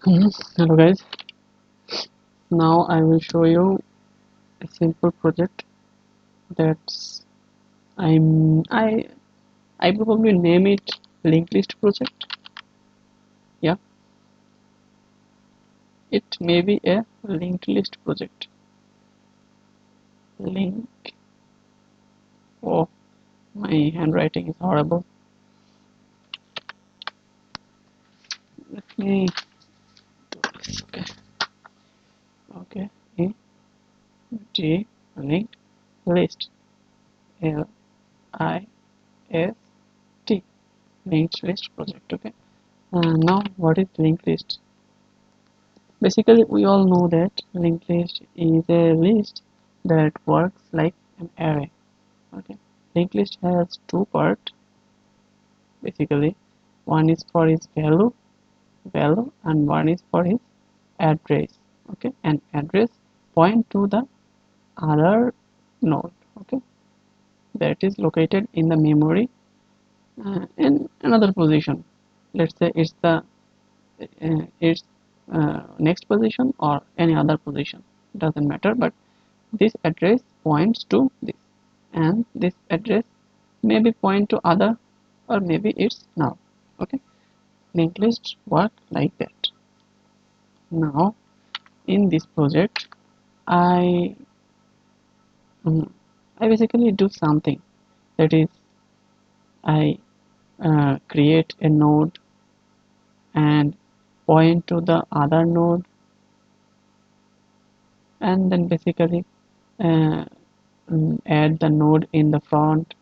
Hello guys, now I will show you a simple project that's I probably name it linked list project. Yeah, it may be a linked list project. Link. Oh, my handwriting is horrible. Let me do this. Okay, okay. Linked list. LIST. Linked list project. Okay. Now what is linked list? Basically, we all know that linked list is a list that works like an array. Okay, linked list has two parts. Basically, one is for its value, and one is for its address. Okay, and address point to the other node. Okay, that is located in the memory in another position. Let's say it's next position or any other position, doesn't matter, but this address points to this, and this address maybe point to other, or maybe it's null. Okay, linked lists work like that. Now in this project i I basically do something, that is I create a node and point to the other node, and then basically uh, add the node in the front,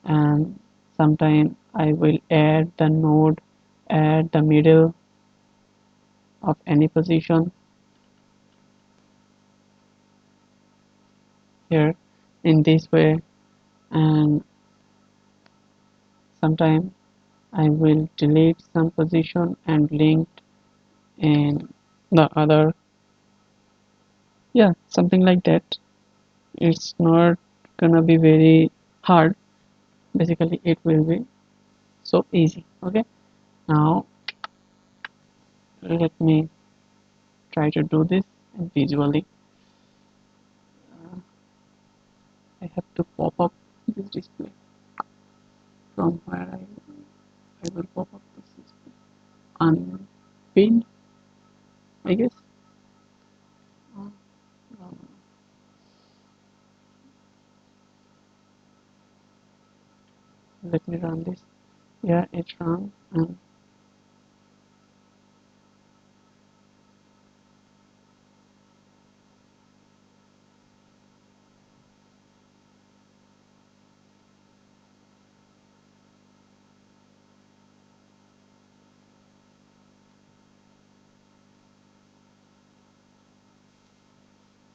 and sometime I will add the node at the middle of any position here in this way, and sometime I will delete some position and link in the other. Yeah, something like that. It's not gonna be very hard. Basically it will be so easy. Okay, now let me try to do this visually. I have to pop up this display from where I will pop up this display. Unpinned, I guess. Uh, Let me run this. Yeah, it's run.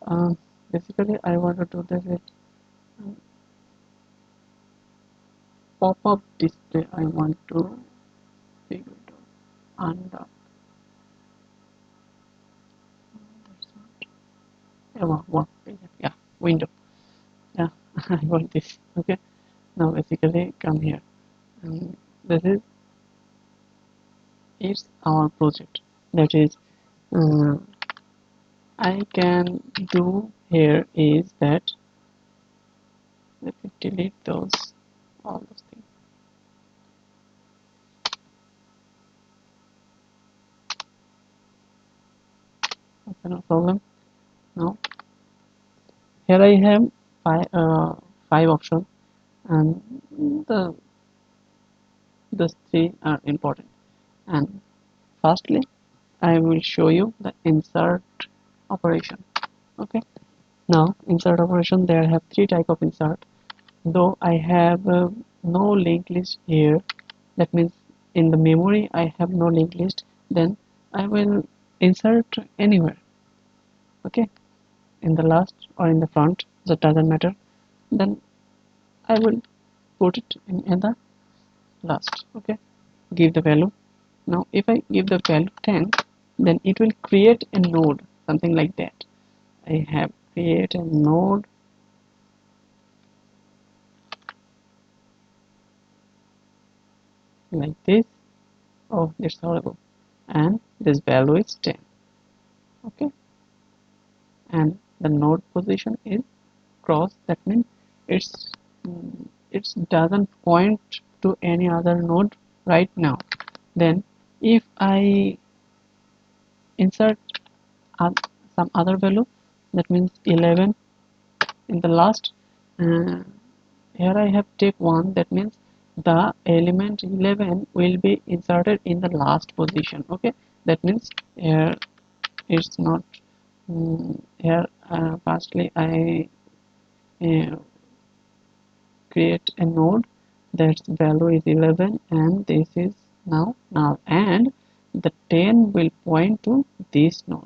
And basically I want to do this with pop-up display. I want to figure it out. And yeah, yeah, window. Yeah, I want this. Okay, now basically come here, and this is our project. That is, uh, I can do here is that, let me delete all those things. Okay, no problem. Now here I have five options, and the three are important. And firstly, I will show you the insert operation. Okay, now insert operation, there have three type of insert. Though I have no linked list here, that means in the memory I have no linked list, then I will insert anywhere. Okay, in the last or in the front, that doesn't matter. Then I will put it in the last. Okay, give the value. Now if I give the value 10, then it will create a node, something like that. I have create a node like this. Oh, that's horrible. and this value is 10. Okay, and the node position is cross. That means it's it doesn't point to any other node right now. Then if I insert some other value, that means 11 in the last, uh, here I have take 1, that means the element 11 will be inserted in the last position. Okay, that means here it's not here. Firstly I uh, create a node that value is 11 and this is now null, and the 10 will point to this node.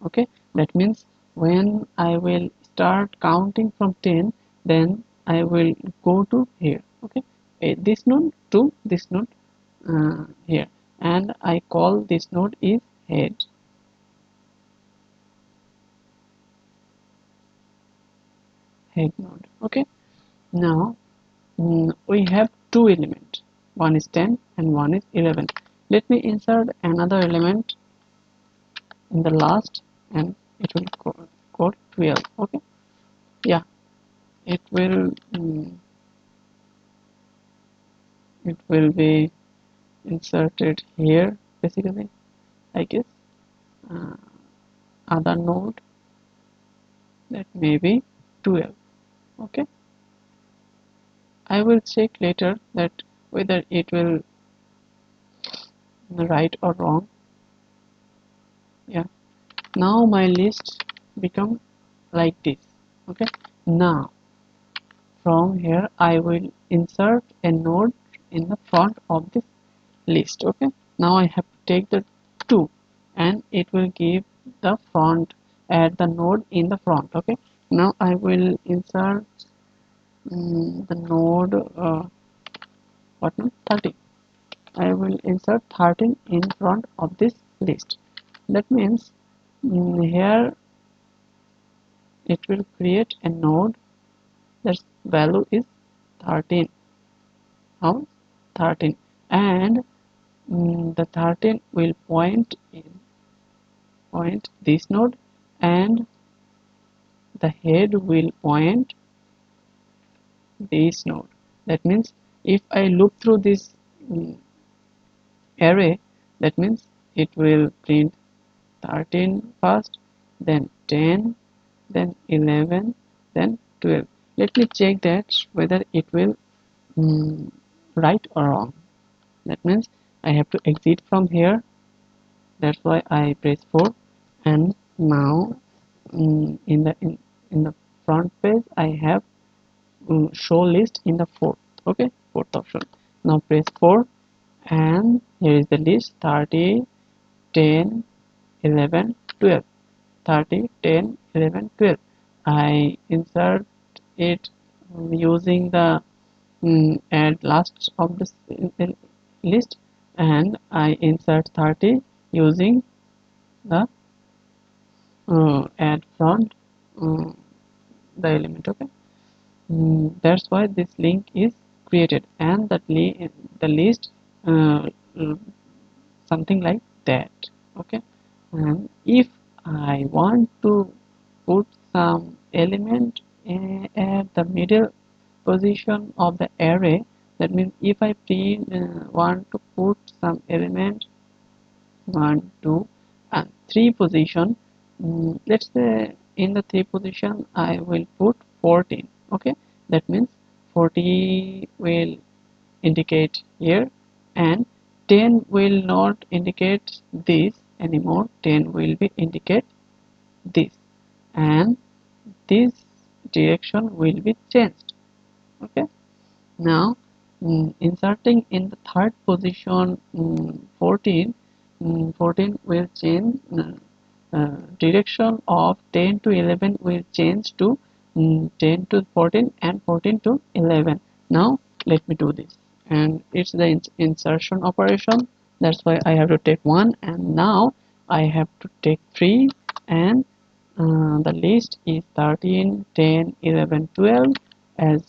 Okay, that means when I will start counting from 10, then I will go to here. Okay, this node to this node here, and I call this node is head node. Okay, now we have two elements, one is 10 and one is 11. Let me insert another element in the last, and it will code 12. Okay, yeah, it will it will be inserted here basically, I guess. uh, Other node, that may be 12. Okay, I will check later that whether it will right or wrong. Yeah, now my list become like this. Okay, now from here I will insert a node in the front of this list. Okay, now I have to take the 2 and it will give the front, add the node in the front. Okay, now I will insert the node what node, 13. I will insert 13 in front of this list. That means here it will create a node that's value is 13. How? 13, and the 13 will point this node, and the head will point this node. That means if I look through this array, that means it will print 13 first, then 10, then 11, then 12. Let me check that whether it will right or wrong. That means I have to exit from here. That's why I press 4, and now in the front page I have show list in the fourth. Okay, fourth option. Now press 4, and here is the list: 30, 10, 11, 12. 30, 10, 11, 12. I insert it using the add last of this list, and I insert 30 using the add front uh, the element. Okay, that's why this link is created, and that the list uh, something like that. Okay, and if I want to put some element at the middle position of the array, that means if I want to put some element 1, 2 and 3 position, let's say in the 3 position I will put 14. Okay, that means 40 will indicate here, and 10 will not indicate this anymore. 10 will be indicate this, and this direction will be changed. Okay, now inserting in the third position 14, 14 will change direction of 10 to 11 will change to 10 to 14 and 14 to 11. Now let me do this, and it's the insertion operation. That's why I have to take 1, and now I have to take 3, and the list is 13, 10, 11, 12 as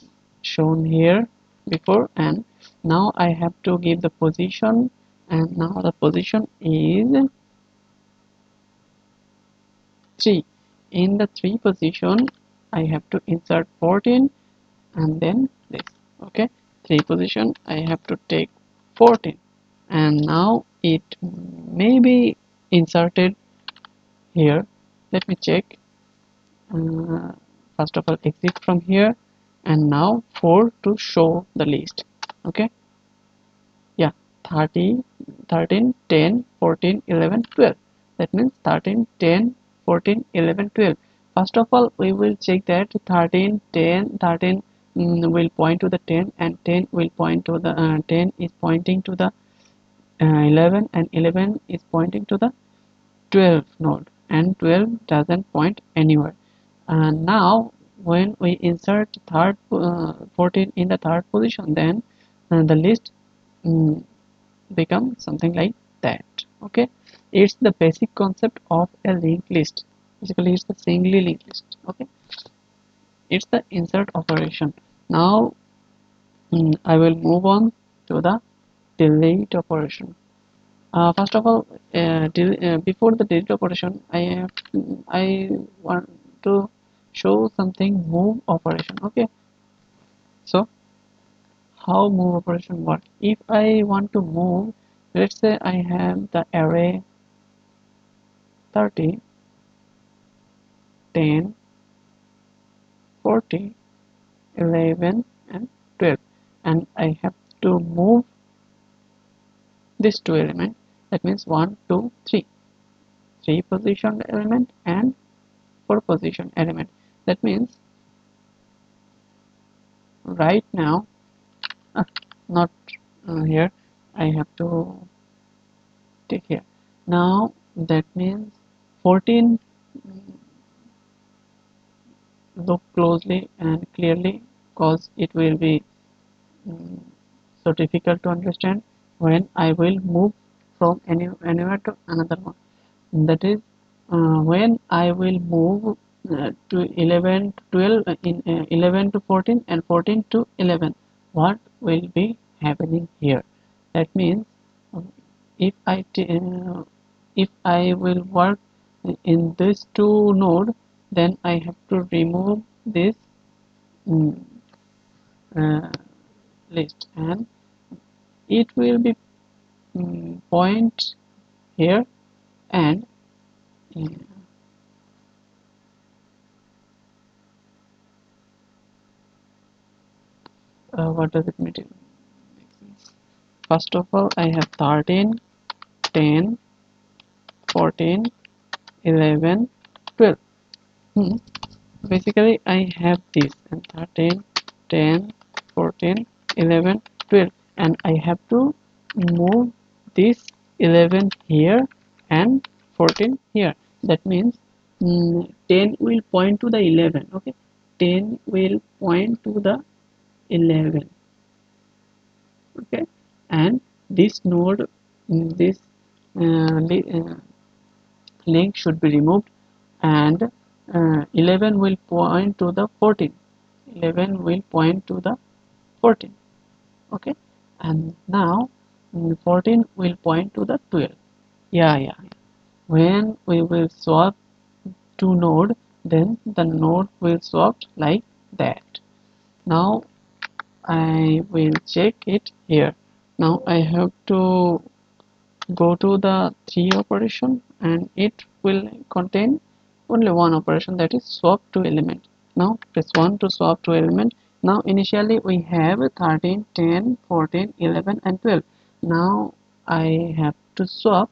shown here before, and now I have to give the position and now the position is 3. In the 3 position I have to insert 14 and then this. Okay, 3 position I have to take 14, and now it may be inserted here. Let me check. uh, First of all, exit from here, and now 4 to show the list. Okay, yeah, 30, 13, 10, 14, 11, 12. That means 13, 10, 14, 11, 12. First of all, we will check that 13, 10, 13 will point to the 10, and 10 will point to the 10 is pointing to the 11, and 11 is pointing to the 12 node, and 12 doesn't point anywhere. And now when we insert third 14 in the third position, then the list um, become something like that. Okay, it's the basic concept of a linked list. Basically it's the singly linked list. Okay, it's the insert operation. Now I will move on to the delete operation. First of all, before the delete operation, I want to show something move operation. Okay, so how move operation work? If I want to move, let's say I have the array 30, 10, 40, 11, and 12, and I have to move these two elements. That means 1, 2, 3, 3 position element and 4 position element. That means right now, not here, I have to take here. Now that means 14. Look closely and clearly, cause it will be mm, so difficult to understand when I will move from anywhere to another one. That is, when I will move to 11 to 12, 11 to 14, and 14 to 11, what will be happening here? That means if if I will work in this two node, then I have to remove this mm, uh, list, and it will be point here, and uh, what does it mean? First of all, I have 13, 10, 14, 11, 12. Hmm. Basically I have this, and 13, 10, 14, 11, 12, and I have to move this 11 here and 14 here. That means 10 will point to the 11. Okay, 10 will point to the 11. Okay, and this node, this link should be removed, and 11 will point to the 14. 11 will point to the 14. Okay, and now 14 will point to the 12. Yeah, when we will swap two node, then the node will swap like that. Now I will check it here. Now I have to go to the 3 operation, and it will contain only one operation, that is swap to element. Now press 1 to swap to element. Now initially we have 13, 10, 14, 11, and 12. Now I have to swap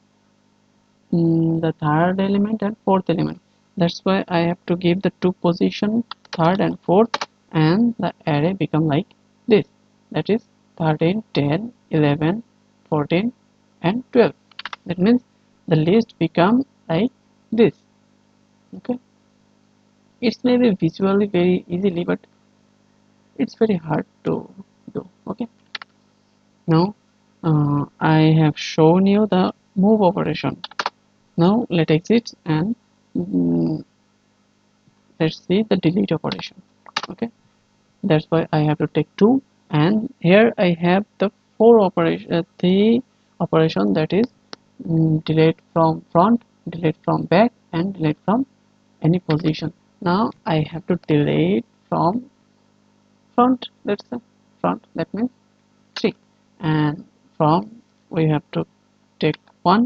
the third element and fourth element. That's why I have to give the two position, third and fourth, and the array become like this. That is 13, 10, 11, 14, and 12. That means the list become like this. Okay, it's maybe visually very easily, but it's very hard to do. Okay, now I have shown you the move operation. Now let's exit, and mm, let's see the delete operation. Okay, that's why I have to take 2, and here I have the 4 operation, 3, operation, that is delete from front, delete from back, and delete from any position. Now I have to delete from front, let's say front, that means 3, and from we have to take 1,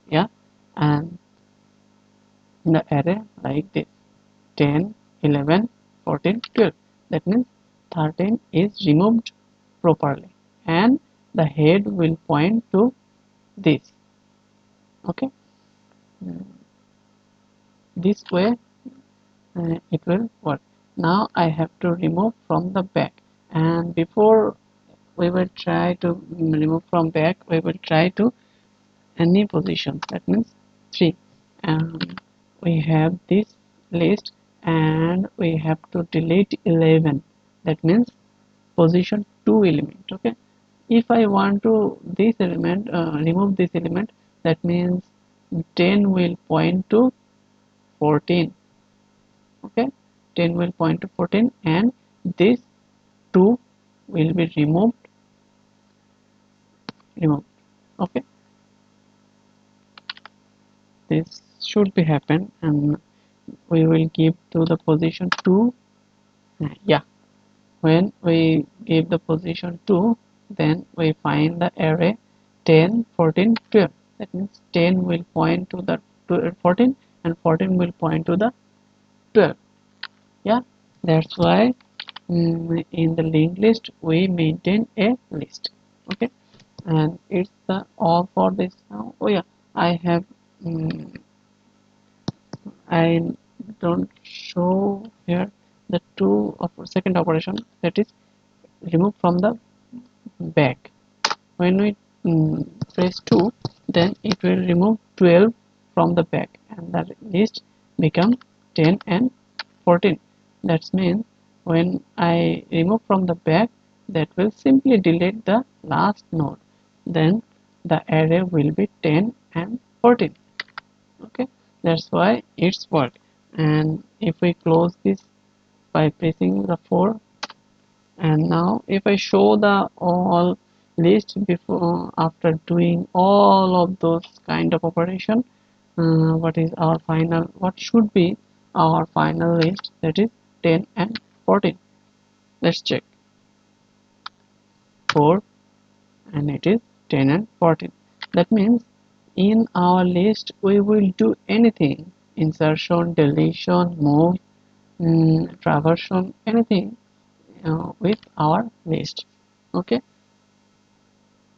yeah, and in the array like this, 10, 11, 14, 12, that means 13 is removed properly, and the head will point to this. Okay, this way it will work. Now I have to remove from the back, and before we will try to remove from back, we will try to any position, that means 3, and we have this list, and we have to delete 11, that means position 2 element. Okay, if I want to this element remove this element, that means 10 will point to 14. Okay, 10 will point to 14, and this 2 will be removed. Okay, this should be happen, and we will give to the position 2. Yeah, when we give the position 2, then we find the array 10, 14, 12. That means 10 will point to the 14, and 14 will point to the 12. Yeah, that's why in the linked list we maintain a list. Okay, and it's the all for this now. Oh yeah, I have I don't show here the second operation, that is remove from the back. When we press 2, then it will remove 12 from the back, and the list become 10 and 14. That means when I remove from the back, that will simply delete the last node, then the array will be 10 and 14. Okay, that's why it's work. And if we close this by pressing the 4, and now if I show the all list before after doing all of those kind of operation, what should be our final list, that is 10 and 14. Let's check 4, and it is 10 and 14. That means in our list we will do anything: insertion, deletion, move, traversion, anything with our list. Okay,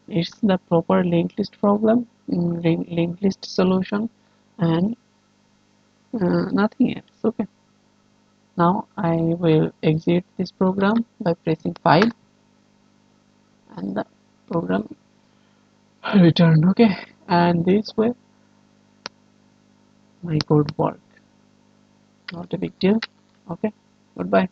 it's the proper linked list problem, linked list solution, and nothing else. Okay, now I will exit this program by pressing 5, and the program return. Okay, and this way my code work, not a big deal. Okay, goodbye.